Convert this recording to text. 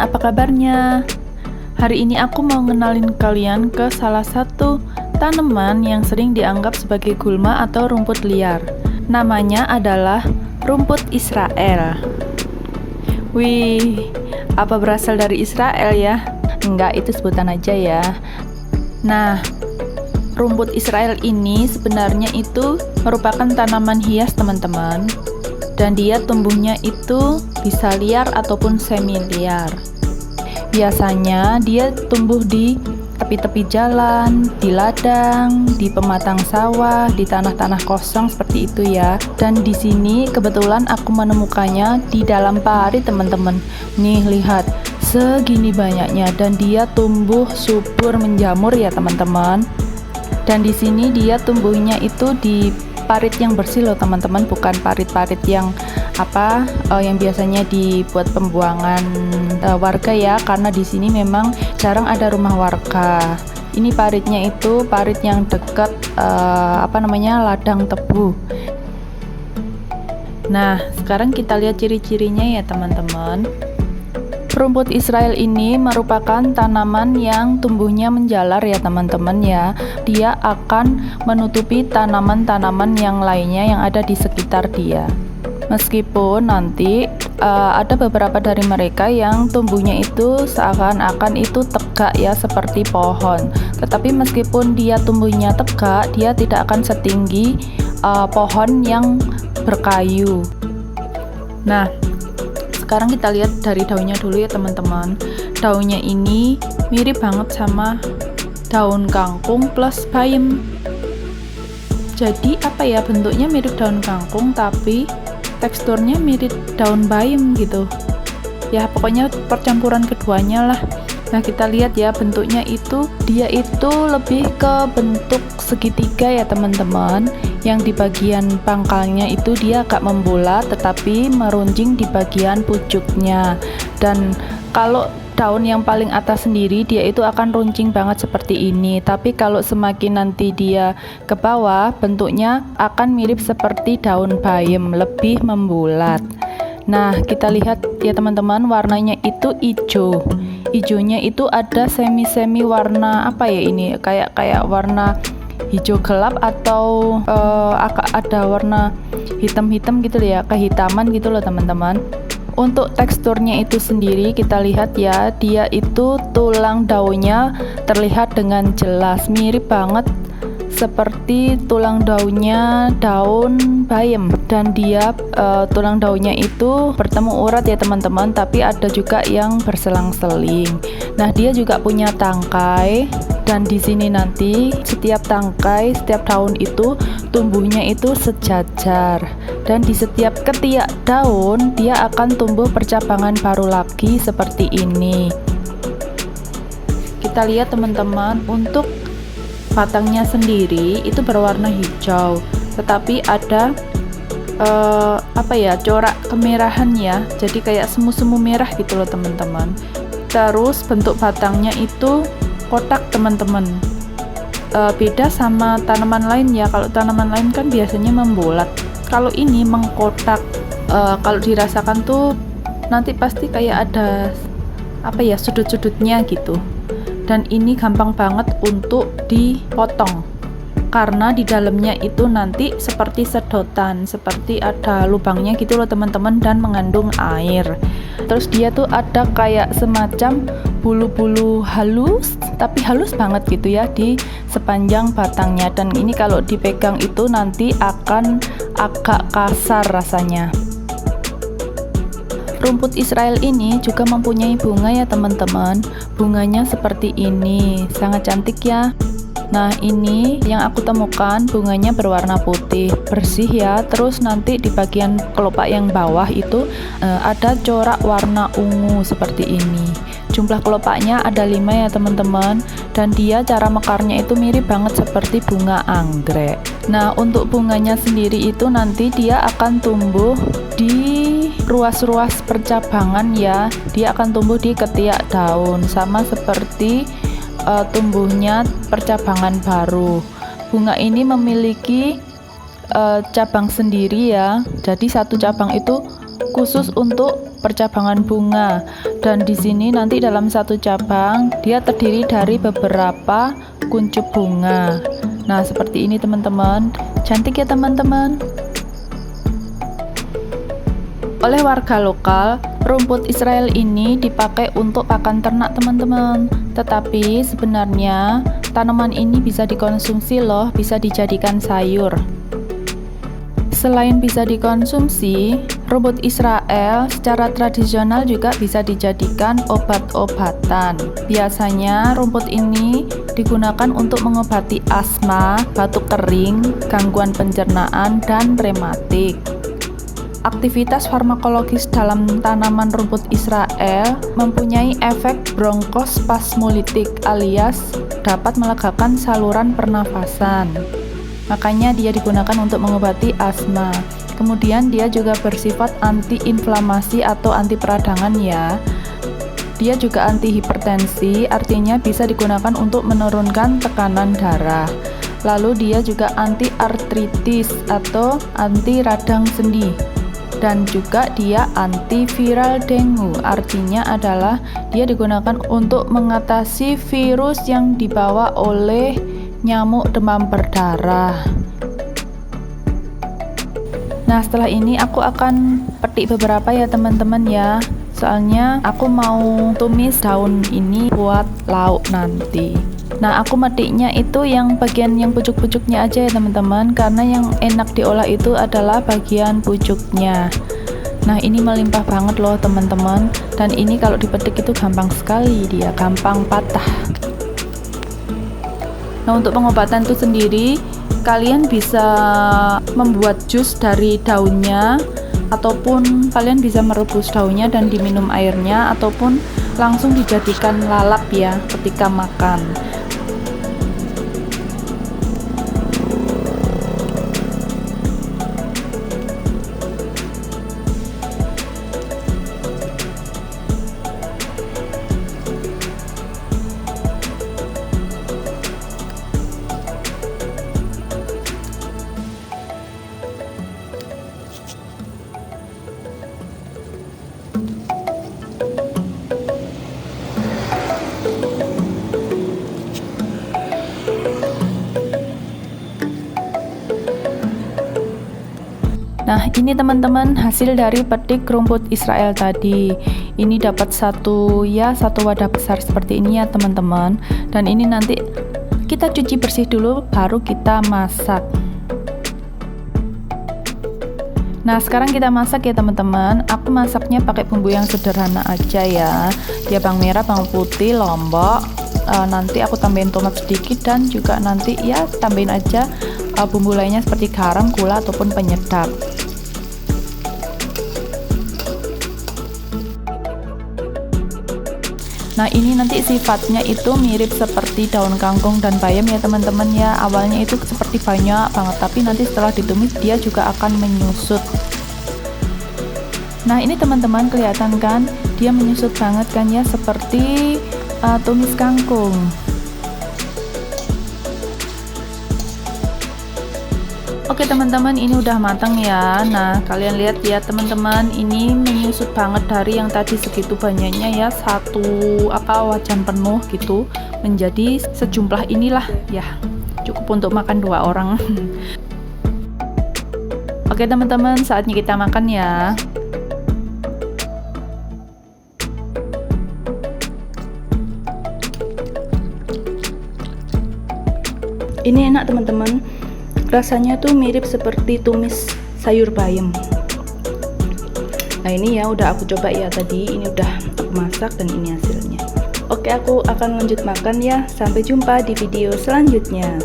apa kabarnya? Hari ini aku mau ngenalin kalian ke salah satu tanaman yang sering dianggap sebagai gulma atau rumput liar. Namanya adalah rumput Israel. Wih, apa berasal dari Israel ya? Enggak, itu sebutan aja ya. Nah, rumput Israel ini sebenarnya itu merupakan tanaman hias teman-teman. Dan dia tumbuhnya itu bisa liar ataupun semi liar. Biasanya dia tumbuh di tepi-tepi jalan, di ladang, di pematang sawah, di tanah-tanah kosong seperti itu ya. Dan di sini kebetulan aku menemukannya di dalam parit teman-teman. Nih lihat, segini banyaknya dan dia tumbuh subur menjamur ya teman-teman. Dan di sini dia tumbuhnya itu di parit yang bersih loh teman-teman, bukan parit-parit yang yang biasanya dibuat pembuangan warga ya, karena di sini memang jarang ada rumah warga. Ini paritnya itu parit yang dekat ladang tebu. Nah, sekarang kita lihat ciri-cirinya ya teman-teman. Rumput Israel ini merupakan tanaman yang tumbuhnya menjalar ya teman-teman ya. Dia akan menutupi tanaman-tanaman yang lainnya yang ada di sekitar dia. Meskipun nanti ada beberapa dari mereka yang tumbuhnya itu seakan-akan itu tegak ya seperti pohon. Tetapi meskipun dia tumbuhnya tegak, dia tidak akan setinggi pohon yang berkayu. Nah, sekarang kita lihat dari daunnya dulu ya teman-teman. Daunnya ini mirip banget sama daun kangkung plus bayam. Jadi bentuknya mirip daun kangkung tapi teksturnya mirip daun bayam gitu. Ya pokoknya percampuran keduanya lah. Nah kita lihat ya bentuknya itu, dia itu lebih ke bentuk segitiga ya teman-teman. Yang di bagian pangkalnya itu dia agak membulat tetapi meruncing di bagian pucuknya. Dan kalau daun yang paling atas sendiri dia itu akan runcing banget seperti ini. Tapi kalau semakin nanti dia ke bawah bentuknya akan mirip seperti daun bayam, lebih membulat. Nah kita lihat ya teman-teman, warnanya itu hijau. Hijaunya itu ada semi-semi warna ini kayak warna hijau gelap atau ada warna hitam-hitam gitu ya, kehitaman gitu loh teman-teman. Untuk teksturnya itu sendiri kita lihat ya, dia itu tulang daunnya terlihat dengan jelas mirip banget seperti tulang daunnya daun bayam. Dan dia tulang daunnya itu bertemu urat ya teman-teman, tapi ada juga yang berselang-seling. Nah dia juga punya tangkai. Dan di sini nanti setiap tangkai, setiap daun itu tumbuhnya itu sejajar. Dan di setiap ketiak daun dia akan tumbuh percabangan baru lagi seperti ini. Kita lihat teman-teman, untuk batangnya sendiri itu berwarna hijau, tetapi ada corak kemerahan ya. Jadi kayak semu-semu merah gitu loh teman-teman. Terus bentuk batangnya itu kotak teman-teman. Beda sama tanaman lain ya. Kalau tanaman lain kan biasanya membulat. Kalau ini mengkotak. Kalau dirasakan tuh nanti pasti kayak ada sudut-sudutnya gitu. Dan ini gampang banget untuk dipotong karena di dalamnya itu nanti seperti sedotan, seperti ada lubangnya gitu loh teman-teman, dan mengandung air. Terus dia tuh ada kayak semacam bulu-bulu halus, tapi halus banget gitu ya di sepanjang batangnya. Dan ini kalau dipegang itu nanti akan agak kasar rasanya. Rumput Israel ini juga mempunyai bunga ya teman-teman. Bunganya seperti ini, sangat cantik ya. Nah ini yang aku temukan, bunganya berwarna putih bersih ya. Terus nanti di bagian kelopak yang bawah itu ada corak warna ungu seperti ini. Jumlah kelopaknya ada 5 ya teman-teman. Dan dia cara mekarnya itu mirip banget seperti bunga anggrek. Nah untuk bunganya sendiri itu nanti dia akan tumbuh di ruas-ruas percabangan ya. Dia akan tumbuh di ketiak daun, sama seperti tumbuhnya percabangan baru. Bunga ini memiliki cabang sendiri ya. Jadi satu cabang itu khusus untuk percabangan bunga. Dan di sini nanti dalam satu cabang dia terdiri dari beberapa kuncup bunga. Nah, seperti ini teman-teman. Cantik ya teman-teman. Oleh warga lokal, rumput Israel ini dipakai untuk pakan ternak teman-teman. Tetapi sebenarnya tanaman ini bisa dikonsumsi loh, bisa dijadikan sayur. Selain bisa dikonsumsi, rumput Israel secara tradisional juga bisa dijadikan obat-obatan. Biasanya rumput ini digunakan untuk mengobati asma, batuk kering, gangguan pencernaan, dan rematik. Aktivitas farmakologis dalam tanaman rumput Israel mempunyai efek bronkospasmolitik alias dapat melegakan saluran pernafasan. Makanya dia digunakan untuk mengobati asma. Kemudian dia juga bersifat anti-inflamasi atau anti peradangan ya. Dia juga anti hipertensi, artinya bisa digunakan untuk menurunkan tekanan darah. Lalu dia juga anti artritis atau anti radang sendi. Dan juga dia antiviral dengue, artinya adalah dia digunakan untuk mengatasi virus yang dibawa oleh nyamuk demam berdarah. Nah, setelah ini aku akan petik beberapa ya teman-teman ya. Soalnya aku mau tumis daun ini buat lauk nanti. Nah, aku metiknya itu yang bagian yang pucuk-pucuknya aja ya teman-teman, karena yang enak diolah itu adalah bagian pucuknya. Nah, ini melimpah banget loh teman-teman. Dan ini kalau dipetik itu gampang sekali, dia gampang patah. Nah, untuk pengobatan itu sendiri, kalian bisa membuat jus dari daunnya, ataupun kalian bisa merebus daunnya dan diminum airnya, ataupun langsung dijadikan lalap ya ketika makan. Nah, ini teman-teman hasil dari petik rumput Israel tadi. Ini dapat satu wadah besar seperti ini ya teman-teman. Dan ini nanti kita cuci bersih dulu baru kita masak. Nah, sekarang kita masak ya teman-teman. Aku masaknya pakai bumbu yang sederhana aja ya. Ya bawang merah, bawang putih, lombok. Nanti aku tambahin tomat sedikit dan juga nanti ya tambahin aja bumbu lainnya seperti garam, gula ataupun penyedap. Nah, ini nanti sifatnya itu mirip seperti daun kangkung dan bayam ya teman-teman ya. Awalnya itu seperti banyak banget, tapi nanti setelah ditumis dia juga akan menyusut. Nah, ini teman-teman kelihatan kan, dia menyusut banget kan ya, seperti tumis kangkung. Oke teman-teman, ini udah matang ya. Nah, kalian lihat ya teman-teman, ini menyusut banget dari yang tadi segitu banyaknya ya, satu wajan penuh gitu menjadi sejumlah inilah ya, cukup untuk makan 2 orang. Oke teman-teman, saatnya kita makan ya. Ini enak teman-teman. Rasanya tuh mirip seperti tumis sayur bayam. Nah, ini ya udah aku coba ya tadi, ini udah aku masak dan ini hasilnya. Oke, aku akan lanjut makan ya. Sampai jumpa di video selanjutnya.